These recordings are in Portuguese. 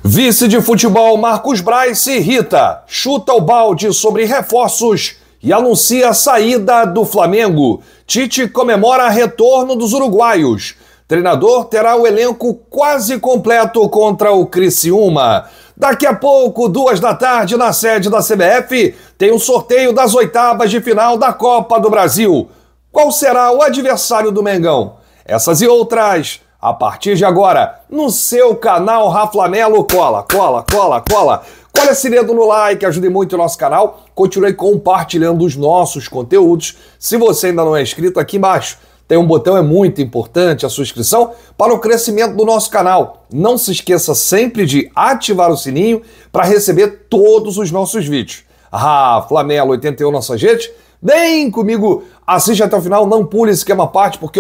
Vice de futebol Marcos Braz se irrita, chuta o balde sobre reforços e anuncia a saída do Flamengo. Tite comemora retorno dos uruguaios. Treinador terá o elenco quase completo contra o Criciúma. Daqui a pouco, 14h, na sede da CBF, tem um sorteio das oitavas de final da Copa do Brasil. Qual será o adversário do Mengão? Essas e outras, a partir de agora, no seu canal Raflamelo. Cola. Cola esse dedo no like, ajude muito o nosso canal. Continue compartilhando os nossos conteúdos. Se você ainda não é inscrito, aqui embaixo tem um botão, é muito importante a sua inscrição para o crescimento do nosso canal. Não se esqueça sempre de ativar o sininho para receber todos os nossos vídeos. Raflamelo 81 na sua rede. Vem comigo, assiste até o final, não pule esse esquema à parte, porque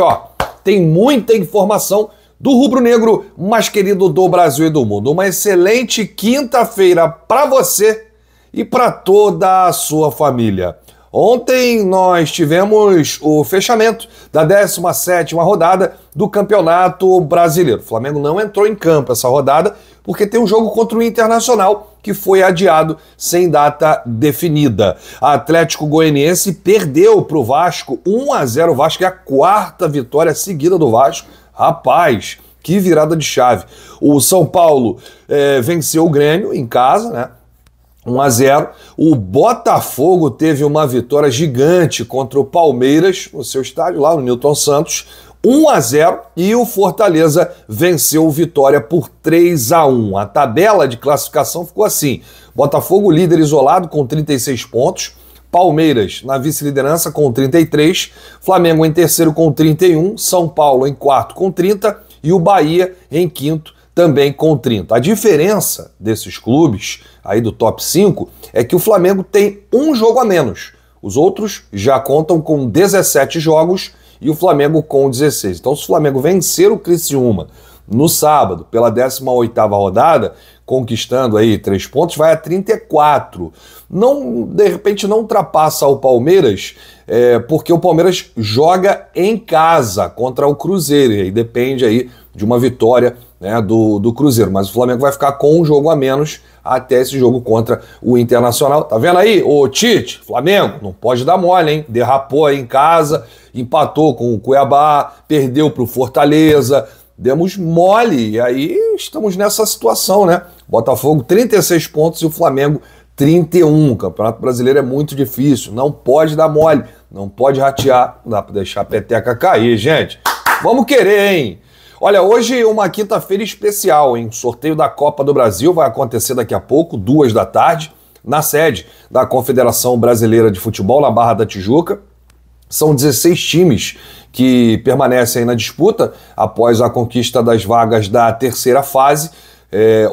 tem muita informação do rubro-negro mais querido do Brasil e do mundo. Uma excelente quinta-feira para você e para toda a sua família. Ontem nós tivemos o fechamento da 17ª rodada do Campeonato Brasileiro. O Flamengo não entrou em campo essa rodada porque tem um jogo contra o Internacional que foi adiado sem data definida. A Atlético Goianiense perdeu para o Vasco 1-0. O Vasco é a quarta vitória seguida do Vasco. Rapaz, que virada de chave. O São Paulo venceu o Grêmio em casa, né? 1-0. O Botafogo teve uma vitória gigante contra o Palmeiras no seu estádio, lá no Newton Santos, 1-0, e o Fortaleza venceu o Vitória por 3-1. A tabela de classificação ficou assim: Botafogo líder isolado com 36 pontos, Palmeiras na vice-liderança com 33, Flamengo em terceiro com 31, São Paulo em quarto com 30 e o Bahia em quinto também com 30. A diferença desses clubes aí do top 5 é que o Flamengo tem um jogo a menos. Os outros já contam com 17 jogos e o Flamengo com 16. Então, se o Flamengo vencer o Criciúma no sábado, pela 18ª rodada, conquistando aí 3 pontos, vai a 34. De repente não ultrapassa o Palmeiras, porque o Palmeiras joga em casa contra o Cruzeiro, e aí depende aí de uma vitória, né, do Cruzeiro. Mas o Flamengo vai ficar com um jogo a menos até esse jogo contra o Internacional. Tá vendo aí? Ô Tite, Flamengo, não pode dar mole, hein? Derrapou aí em casa, empatou com o Cuiabá, perdeu pro Fortaleza, demos mole, e aí estamos nessa situação, né? Botafogo 36 pontos e o Flamengo 31. O Campeonato Brasileiro é muito difícil, não pode dar mole, não pode ratear, não dá pra deixar a peteca cair, gente. Vamos querer, hein? Olha, hoje uma quinta-feira especial, hein? O sorteio da Copa do Brasil vai acontecer daqui a pouco, 14h, na sede da Confederação Brasileira de Futebol, na Barra da Tijuca. São 16 times que permanecem na disputa após a conquista das vagas da terceira fase.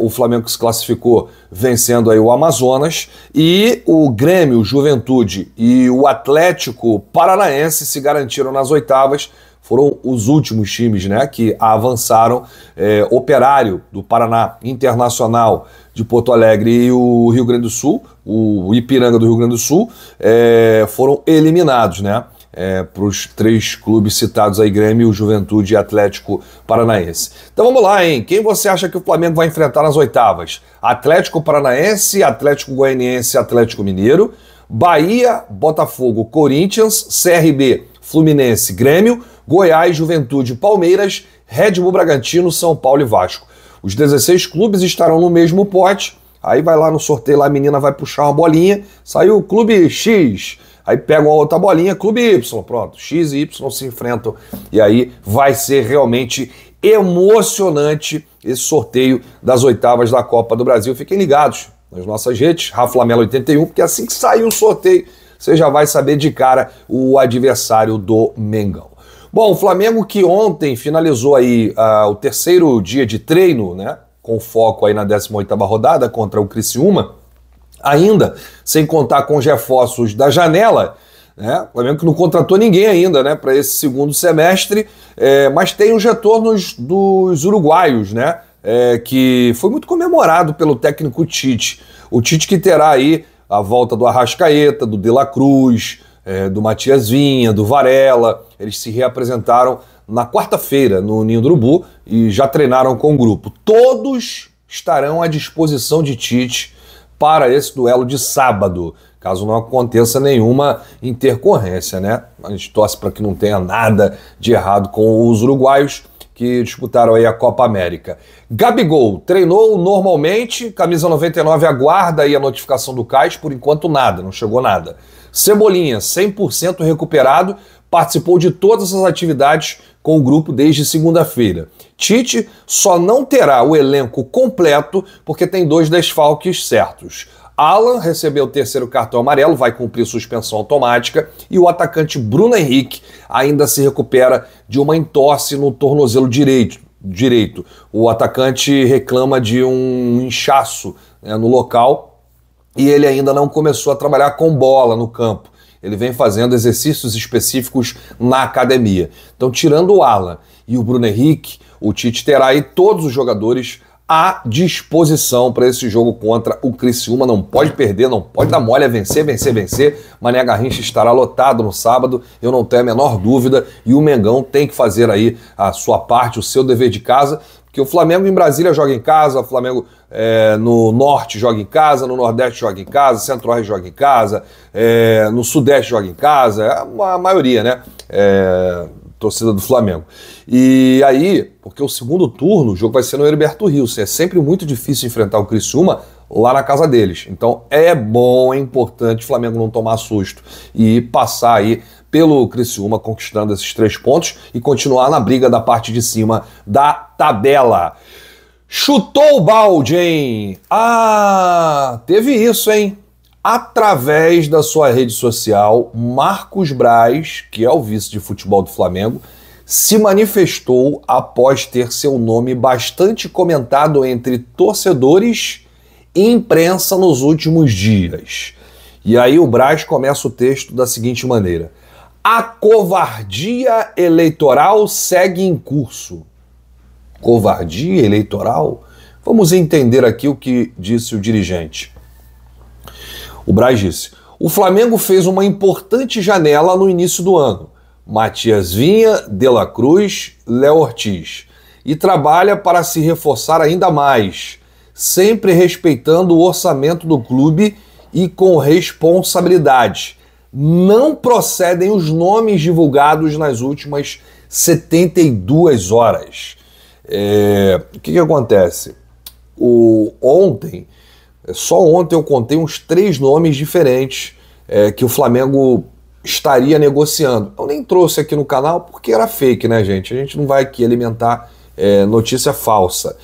O Flamengo se classificou vencendo aí o Amazonas, e o Grêmio, o Juventude e o Atlético Paranaense se garantiram nas oitavas. Foram os últimos times, né, que avançaram. Operário do Paraná, Internacional de Porto Alegre e o Rio Grande do Sul, o Ipiranga do Rio Grande do Sul, foram eliminados, né, para os 3 clubes citados aí, Grêmio, Juventude e Atlético Paranaense. Então vamos lá, hein? Quem você acha que o Flamengo vai enfrentar nas oitavas? Atlético Paranaense, Atlético Goianiense, Atlético Mineiro, Bahia, Botafogo, Corinthians, CRB, Fluminense, Grêmio, Goiás, Juventude, Palmeiras, Red Bull Bragantino, São Paulo e Vasco. Os 16 clubes estarão no mesmo pote. Aí vai lá no sorteio, lá a menina vai puxar uma bolinha, saiu o clube X, aí pega uma outra bolinha, clube Y, pronto, X e Y se enfrentam, e aí vai ser realmente emocionante esse sorteio das oitavas da Copa do Brasil. Fiquem ligados nas nossas redes, Raflamelo 81, porque assim que sair o sorteio, você já vai saber de cara o adversário do Mengão. Bom, o Flamengo que ontem finalizou aí o terceiro dia de treino, né, com foco aí na 18ª rodada contra o Criciúma, ainda sem contar com os reforços da janela, né? O Flamengo que não contratou ninguém ainda, né, para esse segundo semestre, mas tem os retornos dos uruguaios, né, que foi muito comemorado pelo técnico Tite. O Tite que terá aí a volta do Arrascaeta, do De La Cruz, do Matias Vinha, do Varela. Eles se reapresentaram na quarta-feira no Ninho do Urubu e já treinaram com o grupo. Todos estarão à disposição de Tite para esse duelo de sábado, caso não aconteça nenhuma intercorrência, né? A gente torce para que não tenha nada de errado com os uruguaios que disputaram aí a Copa América. Gabigol treinou normalmente, camisa 99 aguarda aí a notificação do CAIS, por enquanto nada, não chegou nada. Cebolinha, 100% recuperado, participou de todas as atividades com o grupo desde segunda-feira. Tite só não terá o elenco completo porque tem 2 desfalques certos. Alan recebeu o 3º cartão amarelo, vai cumprir suspensão automática, e o atacante Bruno Henrique ainda se recupera de uma entorse no tornozelo direito. O atacante reclama de um inchaço, né, no local, e ele ainda não começou a trabalhar com bola no campo. Ele vem fazendo exercícios específicos na academia. Então, tirando o Alan e o Bruno Henrique, o Tite terá aí todos os jogadores à disposição para esse jogo contra o Criciúma. Não pode perder, não pode dar mole, é vencer, vencer, vencer. Mané Garrincha estará lotado no sábado, eu não tenho a menor dúvida, e o Mengão tem que fazer aí a sua parte, o seu dever de casa, porque o Flamengo em Brasília joga em casa, o Flamengo no Norte joga em casa, no Nordeste joga em casa, Centro-Oeste joga em casa, no Sudeste joga em casa, é a maioria, né? Torcida do Flamengo. E aí, porque o segundo turno, o jogo vai ser no Heriberto Rios, é sempre muito difícil enfrentar o Criciúma lá na casa deles. Então é bom, é importante o Flamengo não tomar susto e passar aí pelo Criciúma conquistando esses 3 pontos e continuar na briga da parte de cima da tabela. Chutou o balde, hein? Ah, teve isso, hein? Através da sua rede social, Marcos Braz, que é o vice de futebol do Flamengo, se manifestou após ter seu nome bastante comentado entre torcedores e imprensa nos últimos dias. E aí o Braz começa o texto da seguinte maneira: a covardia eleitoral segue em curso. Covardia eleitoral? Vamos entender aqui o que disse o dirigente. O Braz disse: o Flamengo fez uma importante janela no início do ano. Matias Vinha, De La Cruz, Léo Ortiz. E trabalha para se reforçar ainda mais, sempre respeitando o orçamento do clube e com responsabilidade. Não procedem os nomes divulgados nas últimas 72 horas. O que acontece? Só ontem eu contei uns 3 nomes diferentes que o Flamengo estaria negociando. Eu nem trouxe aqui no canal porque era fake, né, gente? A gente não vai aqui alimentar notícia falsa.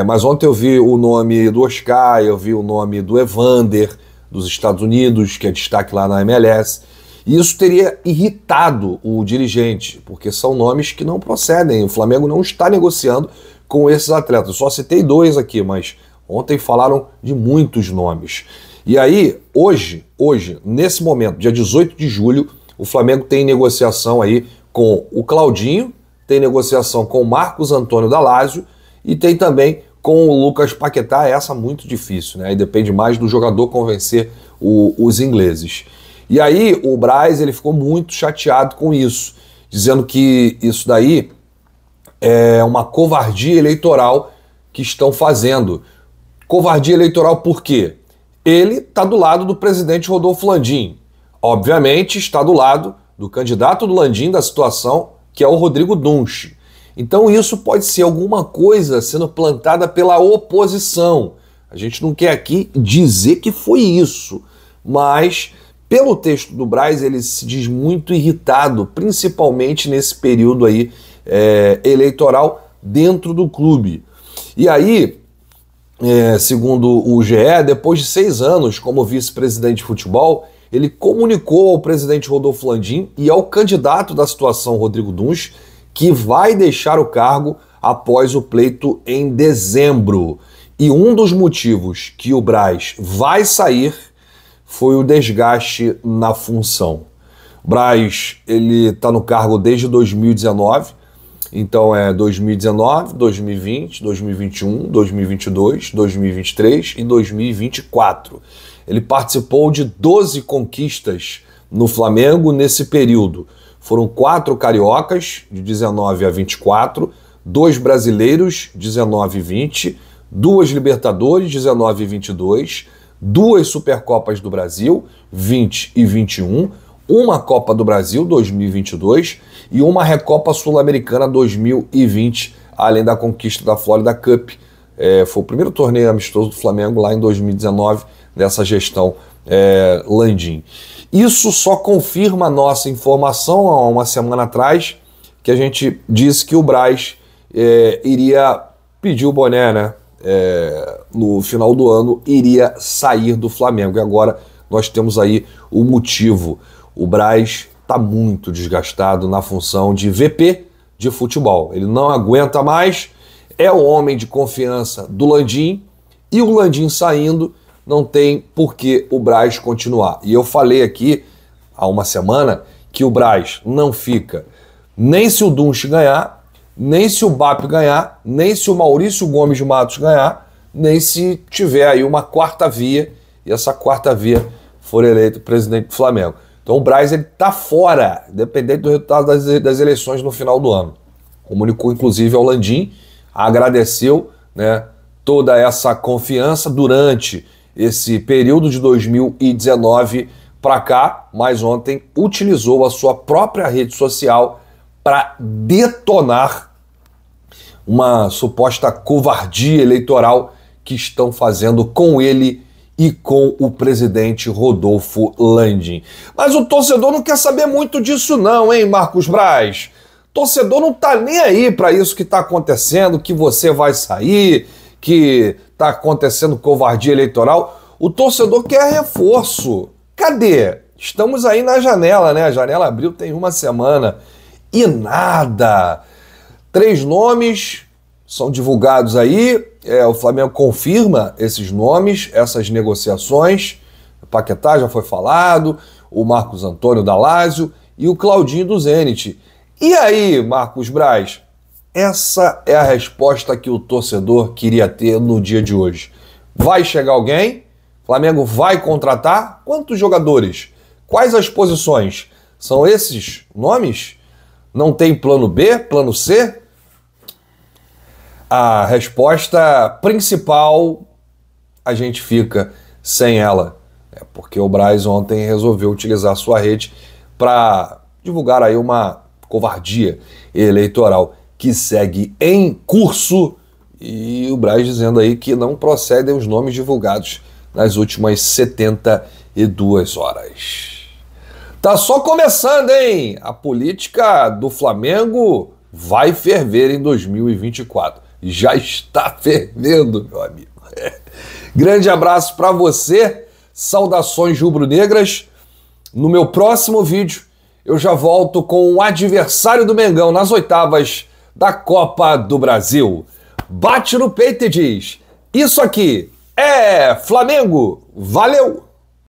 Mas ontem eu vi o nome do Oscar, eu vi o nome do Evander, dos Estados Unidos, que é destaque lá na MLS. E isso teria irritado o dirigente, porque são nomes que não procedem. O Flamengo não está negociando com esses atletas. Eu só citei 2 aqui, mas ontem falaram de muitos nomes. E aí, hoje, nesse momento, dia 18 de julho, o Flamengo tem negociação aí com o Claudinho, tem negociação com o Marcos Antônio da Lazio e tem também com o Lucas Paquetá. Essa muito difícil, né? E depende mais do jogador convencer os ingleses. E aí o Braz ele ficou muito chateado com isso, dizendo que isso daí é uma covardia eleitoral que estão fazendo. Covardia eleitoral por quê? Ele está do lado do presidente Rodolfo Landim. Obviamente está do lado do candidato do Landim da situação, que é o Rodrigo Dunche. Então isso pode ser alguma coisa sendo plantada pela oposição. A gente não quer aqui dizer que foi isso, mas pelo texto do Braz ele se diz muito irritado, principalmente nesse período aí eleitoral dentro do clube. E aí, segundo o GE, depois de 6 anos como vice-presidente de futebol, ele comunicou ao presidente Rodolfo Landim e ao candidato da situação, Rodrigo Dunche, que vai deixar o cargo após o pleito em dezembro. E um dos motivos que o Braz vai sair foi o desgaste na função. O Braz, ele está no cargo desde 2019, então é 2019, 2020, 2021, 2022, 2023 e 2024. Ele participou de 12 conquistas no Flamengo nesse período. Foram 4 cariocas, de 19 a 24, 2 brasileiros, 19 e 20, 2 Libertadores, 19 e 22, 2 Supercopas do Brasil, 20 e 21, uma Copa do Brasil, 2022, e uma Recopa Sul-Americana 2020, além da conquista da Florida Cup. Foi o primeiro torneio amistoso do Flamengo lá em 2019, dessa gestão Landim. Isso só confirma a nossa informação há uma semana atrás, que a gente disse que o Braz iria pedir o boné, né? No final do ano iria sair do Flamengo. E agora nós temos aí o motivo. O Braz está muito desgastado na função de VP de futebol. Ele não aguenta mais, é o homem de confiança do Landim, e o Landim saindo, não tem por que o Braz continuar. E eu falei aqui há uma semana que o Braz não fica nem se o Dunche ganhar, nem se o BAP ganhar, nem se o Maurício Gomes de Matos ganhar, nem se tiver aí uma quarta via e essa quarta via for eleito presidente do Flamengo. Então o Braz está fora, independente do resultado das eleições no final do ano. Comunicou inclusive ao Landim, agradeceu, né, toda essa confiança durante esse período de 2019 para cá, mas ontem utilizou a sua própria rede social para detonar uma suposta covardia eleitoral que estão fazendo com ele e com o presidente Rodolfo Landim. Mas o torcedor não quer saber muito disso não, hein, Marcos Braz? Torcedor não tá nem aí para isso que está acontecendo, que você vai sair, que está acontecendo covardia eleitoral. O torcedor quer reforço. Cadê? Estamos aí na janela, né? A janela abriu tem uma semana e nada. 3 nomes são divulgados aí, o Flamengo confirma esses nomes, essas negociações. O Paquetá já foi falado, o Marcos Antônio da Lazio e o Claudinho do Zenit. E aí, Marcos Braz, essa é a resposta que o torcedor queria ter no dia de hoje. Vai chegar alguém? Flamengo vai contratar? Quantos jogadores? Quais as posições? São esses nomes? Não tem plano B, plano C? A resposta principal, a gente fica sem ela. Porque o Braz ontem resolveu utilizar sua rede para divulgar aí uma covardia eleitoral que segue em curso, e o Braz dizendo aí que não procedem os nomes divulgados nas últimas 72 horas. Tá só começando, hein? A política do Flamengo vai ferver em 2024. Já está fervendo, meu amigo. Grande abraço para você, saudações rubro-negras. No meu próximo vídeo, eu já volto com o adversário do Mengão nas oitavas da Copa do Brasil. Bate no peito e diz: isso aqui é Flamengo. Valeu!